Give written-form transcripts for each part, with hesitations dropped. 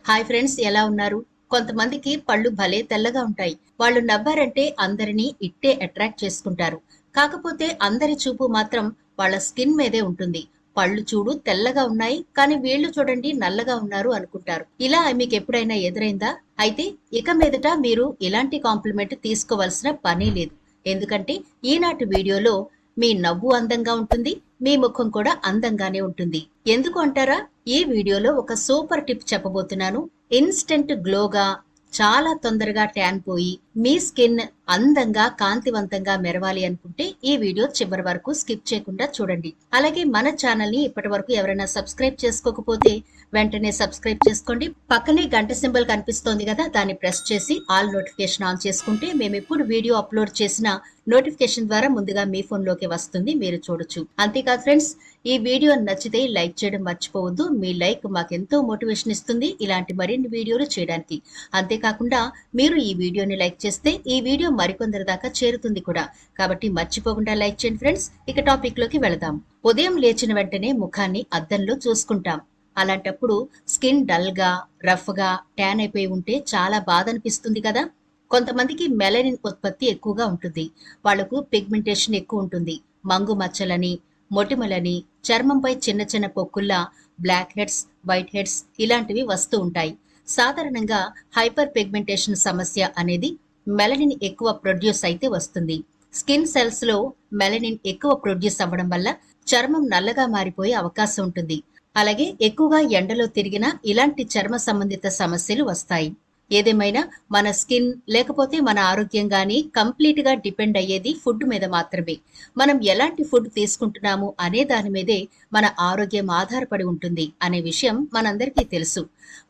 Hi friends, ఎలా ఉన్నారు? కొంతమందికి పళ్ళు భలే తెల్లగా ఉంటాయి. వాళ్ళు నవ్వారంటే అందరినీ ఇట్టే అట్రాక్ట్ చేసుకుంటారు. కాకపోతే అందరి చూపు మాత్రం వాళ్ళ స్కిన్ మీదే ఉంటుంది. పళ్ళు చూడు తెల్లగా ఉన్నాయి, కానీ వీళ్ళు చూడండి నల్లగా ఉన్నారు అనుకుంటారు. ఇలా మీకు ఎప్పుడైనా ఎదురైందా? అయితే ఇక మీదట మీరు ఇలాంటి కాంప్లిమెంట్ తీసుకోవాల్సిన పని లేదు. ఎందుకంటే ఈనాటి వీడియోలో మీ నవ్వు అందంగా ఉంటుంది, మీ ముఖం కూడా అందంగానే ఉంటుంది. ఎందుకు అంటారా? ఈ వీడియోలో ఒక సూపర్ టిప్ చెప్పబోతున్నాను. ఇన్స్టెంట్ గ్లోగా, చాలా తొందరగా ట్యాన్ పోయి మీ స్కిన్ అందంగా కాంతివంతంగా మెరవాలి అనుకుంటే ఈ వీడియో చివరి వరకు స్కిప్ చేయకుండా చూడండి. అలాగే మన ఛానల్ ని ఇప్పటి వరకు ఎవరైనా సబ్స్క్రైబ్ చేసుకోకపోతే వెంటనే సబ్స్క్రైబ్ చేసుకోండి. పక్కనే గంట సింబల్ కనిపిస్తోంది కదా, దాన్ని ప్రెస్ చేసి ఆల్ నోటిఫికేషన్ ఆన్ చేసుకుంటే మేము ఎప్పుడు వీడియో అప్లోడ్ చేసిన నోటిఫికేషన్ ద్వారా ముందుగా మీ ఫోన్ లోకి వస్తుంది, మీరు చూడొచ్చు. అంతేకాదు ఫ్రెండ్స్, ఈ వీడియో నచ్చితే లైక్ చేయడం మర్చిపోవద్దు. మీ లైక్ మాకెంతో మోటివేషన్ ఇస్తుంది ఇలాంటి మరిన్ని వీడియోలు చేయడానికి. అంతేకాకుండా మీరు ఈ వీడియోని లైక్ చేస్తే ఈ వీడియో మరికొందరి దాకా చేరుతుంది కూడా. కాబట్టి మర్చిపోకుండా లైక్ చేయండి ఫ్రెండ్స్. ఇక టాపిక్ లోకి వెళదాం. ఉదయం లేచిన వెంటనే ముఖాన్ని అద్దంలో చూసుకుంటాం. అలాంటప్పుడు స్కిన్ డల్ గా, రఫ్ గా ట్యాన్ అయిపోయి ఉంటే చాలా బాధ అనిపిస్తుంది కదా. కొంతమందికి మెలనిన్ ఉత్పత్తి ఎక్కువగా ఉంటుంది. వాళ్లకు పిగ్మెంటేషన్ ఎక్కువ ఉంటుంది. మంగు మచ్చలని, మొటిమలని, చర్మంపై చిన్న చిన్న పొక్కుల్లా బ్లాక్ హెడ్స్, వైట్ హెడ్స్ ఇలాంటివి వస్తూ ఉంటాయి. సాధారణంగా హైపర్ పిగ్మెంటేషన్ సమస్య అనేది మెలనిన్ ఎక్కువ ప్రొడ్యూస్ అయితే వస్తుంది. స్కిన్ సెల్స్ లో మెలనిన్ ఎక్కువ ప్రొడ్యూస్ అవ్వడం వల్ల చర్మం నల్లగా మారిపోయే అవకాశం ఉంటుంది. అలాగే ఎక్కువగా ఎండలో తిరిగినా ఇలాంటి చర్మ సంబంధిత సమస్యలు వస్తాయి. ఏదేమైనా మన స్కిన్ లేకపోతే మన ఆరోగ్యం గానీ కంప్లీట్ గా డిపెండ్ అయ్యేది ఫుడ్ మీద మాత్రమే. మనం ఎలాంటి ఫుడ్ తీసుకుంటున్నాము అనే దాని మీదే మన ఆరోగ్యం ఆధారపడి ఉంటుంది అనే విషయం మనందరికీ తెలుసు.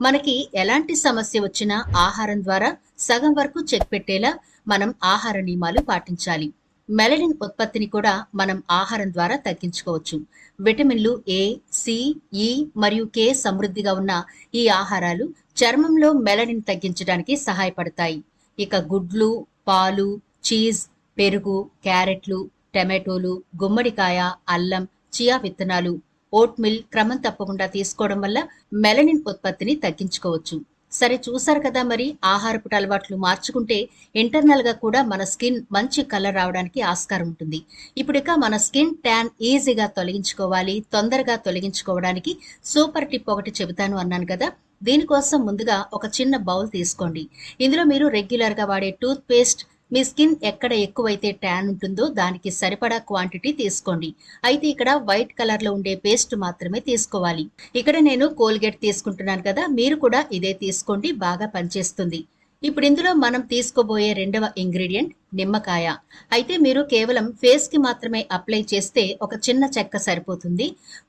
మనకి ఎలాంటి సమస్య వచ్చినా ఆహారం ద్వారా సగం వరకు చెక్ పెట్టేలా మనం ఆహార నియమాలు పాటించాలి. మెలనిన్ ఉత్పత్తిని కూడా మనం ఆహారం ద్వారా తగ్గించుకోవచ్చు. విటమిన్లు ఏ, సి, ఈ మరియు కే సమృద్ధిగా ఉన్న ఈ ఆహారాలు చర్మంలో మెలనిన్ తగ్గించడానికి సహాయపడతాయి. ఇక గుడ్లు, పాలు, చీజ్, పెరుగు, క్యారెట్లు, టమాటోలు, గుమ్మడికాయ, అల్లం, చియా విత్తనాలు, ఓట్ మిల్ క్రమం తప్పకుండా తీసుకోవడం వల్ల మెలనిన్ ఉత్పత్తిని తగ్గించుకోవచ్చు. సరే, చూసారు కదా, మరి ఆహారపు అలవాట్లు మార్చుకుంటే ఇంటర్నల్ గా కూడా మన స్కిన్ మంచి కలర్ రావడానికి ఆస్కారం ఉంటుంది. ఇక మన స్కిన్ ట్యాన్ ఈజీగా తొలగించుకోవాలి, తొందరగా తొలగించుకోవడానికి సూపర్ టిప్ ఒకటి చెబుతాను అన్నాను కదా. దీనికోసం ముందుగా ఒక చిన్న బౌల్ తీసుకోండి. ఇందులో మీరు రెగ్యులర్ గా వాడే టూత్ పేస్ట్, మీ స్కిన్ ఎక్కడ ఎక్కువైతే ట్యాన్ ఉంటుందో దానికి సరిపడా క్వాంటిటీ తీసుకోండి. అయితే ఇక్కడ వైట్ కలర్ లో ఉండే పేస్ట్ మాత్రమే తీసుకోవాలి. ఇక్కడ నేను కోల్గేట్ తీసుకుంటున్నాను కదా, మీరు కూడా ఇదే తీసుకోండి, బాగా పనిచేస్తుంది. ఇప్పుడు ఇందులో మనం తీసుకోబోయే రెండవ ఇంగ్రీడియంట్ నిమ్మకాయ. అయితే మీరు కేవలం ఫేస్ కి మాత్రమే అప్లై చేస్తే ఒక చిన్న చెక్క సరిపోతుంది.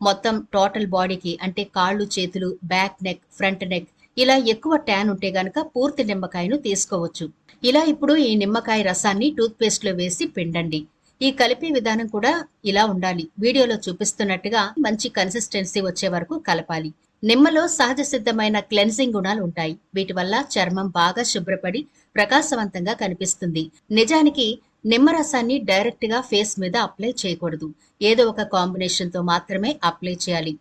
మొత్తం టోటల్ బాడీకి అంటే కాళ్ళు, చేతులు, బ్యాక్ నెక్, ఫ్రంట్ నెక్ ఇలా ఎక్కువ ట్యాన్ ఉంటే గనక పూర్తి నిమ్మకాయను తీసుకోవచ్చు. ఇలా ఇప్పుడు ఈ నిమ్మకాయ రసాన్ని టూత్ పేస్ట్ లో వేసి పిండండి. ఈ కలిపే విధానం కూడా ఇలా ఉండాలి. వీడియోలో చూపిస్తున్నట్టుగా మంచి కన్సిస్టెన్సీ వచ్చే వరకు కలపాలి. నిమ్మలో సహజ సిద్ధమైన క్లెన్సింగ్ గుణాలు ఉంటాయి. వీటి వల్ల చర్మం బాగా శుభ్రపడి ప్రకాశవంతంగా కనిపిస్తుంది. నిజానికి నిమ్మరసాన్ని డైరెక్ట్ గా ఫేస్ మీద అప్లై చేయకూడదు. ఏదో ఒక కాంబినేషన్ తో మాత్రమే అప్లై చేయాలి.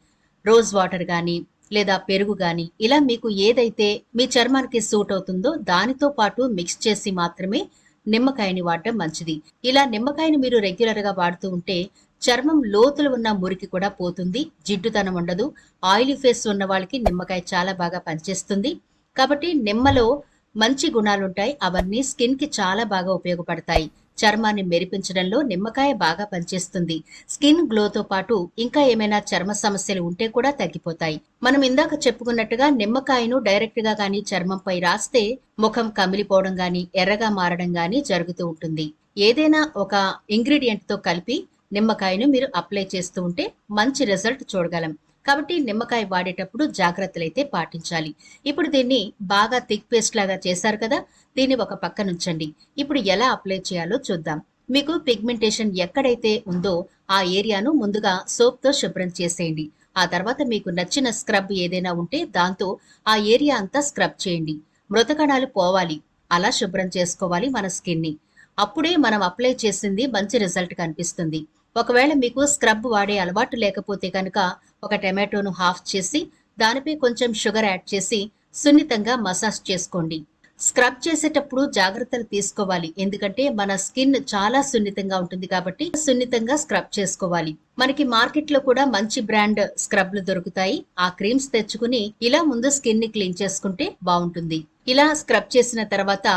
రోజ్ వాటర్ గాని లేదా పెరుగు గాని ఇలా మీకు ఏదైతే మీ చర్మానికి సూట్ అవుతుందో దానితో పాటు మిక్స్ చేసి మాత్రమే నిమ్మకాయని వాడటం మంచిది. ఇలా నిమ్మకాయని మీరు రెగ్యులర్ గా వాడుతూ ఉంటే చర్మం లోతులు ఉన్న మురికి కూడా పోతుంది, జిడ్డుతనం ఉండదు. ఆయిలీ ఫేస్ ఉన్న వాళ్ళకి నిమ్మకాయ చాలా బాగా పనిచేస్తుంది. కాబట్టి నిమ్మలో మంచి గుణాలుంటాయి. అవన్నీ స్కిన్ కి చాలా బాగా ఉపయోగపడతాయి. చర్మాన్ని మెరిపించడంలో నిమ్మకాయ బాగా పనిచేస్తుంది. స్కిన్ గ్లోతో పాటు ఇంకా ఏమైనా చర్మ సమస్యలు ఉంటే కూడా తగ్గిపోతాయి. మనం ఇందాక చెప్పుకున్నట్టుగా నిమ్మకాయను డైరెక్ట్ గా గానీ చర్మంపై రాస్తే ముఖం కమిలిపోవడం గానీ ఎర్రగా మారడం గానీ జరుగుతూ ఉంటుంది. ఏదైనా ఒక ఇంగ్రీడియంట్ తో కలిపి నిమ్మకాయను మీరు అప్లై చేస్తూ ఉంటే మంచి రిజల్ట్ చూడగలం. కాబట్టి నిమ్మకాయ వాడేటప్పుడు జాగ్రత్తలైతే పాటించాలి. ఇప్పుడు దీన్ని బాగా థిక్ పేస్ట్ లాగా చేశారు కదా, దీన్ని ఒక పక్క నుంచండి. ఇప్పుడు ఎలా అప్లై చేయాలో చూద్దాం. మీకు పిగ్మెంటేషన్ ఎక్కడైతే ఉందో ఆ ఏరియాను ముందుగా సోప్ తో శుభ్రం చేసేయండి. ఆ తర్వాత మీకు నచ్చిన స్క్రబ్ ఏదైనా ఉంటే దాంతో ఆ ఏరియా అంతా స్క్రబ్ చేయండి. మృతకణాలు పోవాలి, అలా శుభ్రం చేసుకోవాలి మన స్కిన్ ని. అప్పుడే మనం అప్లై చేసింది మంచి రిజల్ట్ కనిపిస్తుంది. ఒకవేళ మీకు స్క్రబ్ వాడే అలవాటు లేకపోతే కనుక ఒక టమాటోను హాఫ్ చేసి దానిపై కొంచెం షుగర్ యాడ్ చేసి సున్నితంగా మసాజ్ చేసుకోండి. స్క్రబ్ చేసేటప్పుడు జాగ్రత్తలు తీసుకోవాలి. ఎందుకంటే మన స్కిన్ చాలా సున్నితంగా ఉంటుంది కాబట్టి సున్నితంగా స్క్రబ్ చేసుకోవాలి. మనకి మార్కెట్ లో కూడా మంచి బ్రాండ్ స్క్రబ్లు దొరుకుతాయి. ఆ క్రీమ్స్ తెచ్చుకుని ఇలా ముందు స్కిన్ ని క్లీన్ చేసుకుంటే బాగుంటుంది. ఇలా స్క్రబ్ చేసిన తర్వాత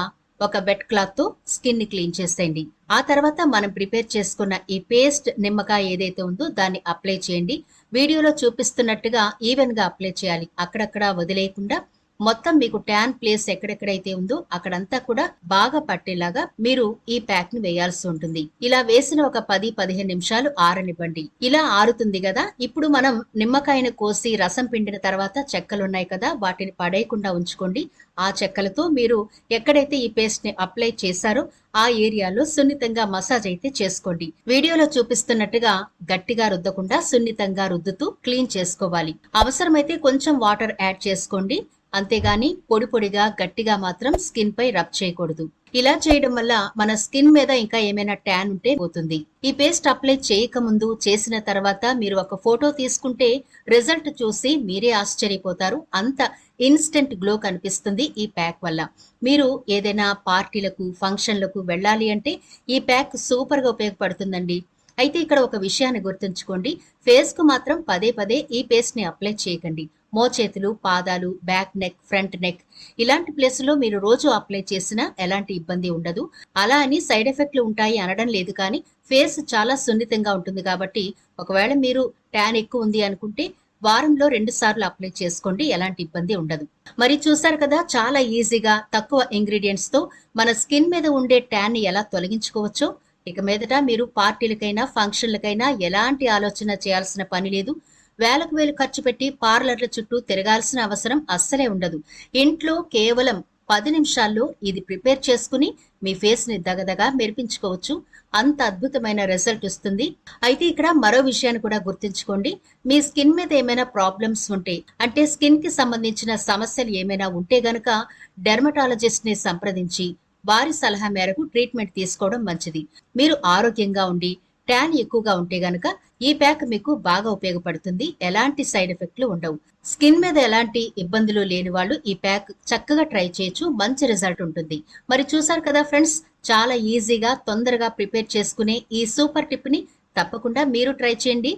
ఒక వెట్ క్లాత్ తో స్కిన్ ని క్లీన్ చేసేయండి. ఆ తర్వాత మనం ప్రిపేర్ చేసుకున్న ఈ పేస్ట్ నిమ్మకాయ ఏదైతే ఉందో దాన్ని అప్లై చేయండి. వీడియోలో చూపిస్తున్నట్టుగా ఈవెన్ గా అప్లై చేయాలి. అక్కడక్కడ వదిలేయకుండా మొత్తం మీకు ట్యాన్ ప్లేస్ ఎక్కడెక్కడైతే ఉందో అక్కడంతా కూడా బాగా పట్టేలాగా మీరు ఈ ప్యాక్ ని వేయాల్సి ఉంటుంది. ఇలా వేసిన ఒక 10-15 నిమిషాలు ఆరనివ్వండి. ఇలా ఆరుతుంది కదా, ఇప్పుడు మనం నిమ్మకాయను కోసి రసం పిండిన తర్వాత చెక్కలు ఉన్నాయి కదా, వాటిని పడేయకుండా ఉంచుకోండి. ఆ చెక్కలతో మీరు ఎక్కడైతే ఈ పేస్ట్ ని అప్లై చేశారో ఆ ఏరియాలో సున్నితంగా మసాజ్ అయితే చేసుకోండి. వీడియోలో చూపిస్తున్నట్టుగా గట్టిగా రుద్దకుండా సున్నితంగా రుద్దుతూ క్లీన్ చేసుకోవాలి. అవసరమైతే కొంచెం వాటర్ యాడ్ చేసుకోండి. అంతేగాని పొడి పొడిగా గట్టిగా మాత్రం స్కిన్ పై రబ్ చేయకూడదు. ఇలా చేయడం వల్ల మన స్కిన్ మీద ఇంకా ఏమైనా ట్యాన్ ఉంటే పోతుంది. ఈ పేస్ట్ అప్లై చేయక ముందు చేసిన తర్వాత మీరు ఒక ఫోటో తీసుకుంటే రిజల్ట్ చూసి మీరే ఆశ్చర్యపోతారు. అంత ఇన్స్టెంట్ గ్లో కనిపిస్తుంది ఈ ప్యాక్ వల్ల. మీరు ఏదైనా పార్టీలకు ఫంక్షన్లకు వెళ్ళాలి అంటే ఈ ప్యాక్ సూపర్ గా ఉపయోగపడుతుందండి. అయితే ఇక్కడ ఒక విషయాన్ని గుర్తుంచుకోండి, ఫేస్ కు మాత్రం పదే పదే ఈ పేస్ట్ ని అప్లై చేయకండి. మోచేతులు, పాదాలు, బ్యాక్ నెక్, ఫ్రంట్ నెక్ ఇలాంటి ప్లేస్ లో మీరు రోజు అప్లై చేసినా ఎలాంటి ఇబ్బంది ఉండదు. అలా అని సైడ్ ఎఫెక్ట్లు ఉంటాయి అనడం లేదు, కానీ ఫేస్ చాలా సున్నితంగా ఉంటుంది కాబట్టి ఒకవేళ మీరు ట్యాన్ ఎక్కువ ఉంది అనుకుంటే వారంలో 2 సార్లు అప్లై చేసుకోండి, ఎలాంటి ఇబ్బంది ఉండదు. మరి చూసారు కదా, చాలా ఈజీగా తక్కువ ఇంగ్రీడియంట్స్ తో మన స్కిన్ మీద ఉండే ట్యాన్ ని ఎలా తొలగించుకోవచ్చో. ఇక మీదట మీరు పార్టీలకైనా ఫంక్షన్లకైనా ఎలాంటి ఆలోచన చేయాల్సిన పని లేదు. వేలకు వేలు ఖర్చు పెట్టి పార్లర్ల చుట్టూ తిరగాల్సిన అవసరం అస్సలే ఉండదు. ఇంట్లో కేవలం 10 నిమిషాల్లో ఇది ప్రిపేర్ చేసుకుని మీ ఫేస్ ని దగదగా మెరిపించుకోవచ్చు. అంత అద్భుతమైన రిజల్ట్ వస్తుంది. అయితే ఇక్కడ మరో విషయాన్ని కూడా గుర్తుంచుకోండి, మీ స్కిన్ మీద ఏమైనా ప్రాబ్లమ్స్ ఉంటే, అంటే స్కిన్ కి సంబంధించిన సమస్యలు ఏమైనా ఉంటే గనక డెర్మటాలజిస్ట్ ని సంప్రదించి వారి సలహా మేరకు ట్రీట్మెంట్ తీసుకోవడం మంచిది. మీరు ఆరోగ్యంగా ఉండి ట్యాన్ ఎక్కువగా ఉంటే గనక ఈ ప్యాక్ మీకు బాగా ఉపయోగపడుతుంది. ఎలాంటి సైడ్ ఎఫెక్ట్లు ఉండవు. స్కిన్ మీద ఎలాంటి ఇబ్బందులు లేని వాళ్ళు ఈ ప్యాక్ చక్కగా ట్రై చేయొచ్చు. మంచి రిజల్ట్ ఉంటుంది. మరి చూసారు కదా ఫ్రెండ్స్, చాలా ఈజీగా తొందరగా ప్రిపేర్ చేసుకునే ఈ సూపర్ టిప్ ని తప్పకుండా మీరు ట్రై చేయండి.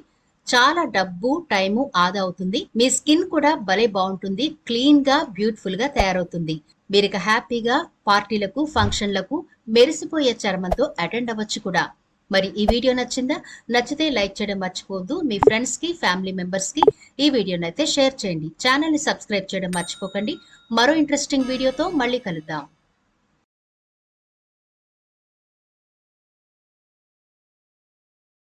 చాలా డబ్బు, టైము ఆదా అవుతుంది. మీ స్కిన్ కూడా భలే బాగుంటుంది. క్లీన్ గా, బ్యూటిఫుల్ గా తయారవుతుంది. మీరిక హ్యాపీగా పార్టీలకు, ఫంక్షన్లకు మెరిసిపోయే చర్మంతో అటెండ్ అవ్వచ్చు కూడా. మరి ఈ వీడియో నచ్చిందా? నచ్చితే లైక్ చేయడం మర్చిపోవద్దు. మీ ఫ్రెండ్స్ కి, ఫ్యామిలీ మెంబర్స్ కి ఈ వీడియోనైతే షేర్ చేయండి. ఛానల్ ని సబ్స్క్రైబ్ చేయడం మర్చిపోకండి. మరో ఇంట్రెస్టింగ్ వీడియోతో మళ్ళీ కలుద్దాం.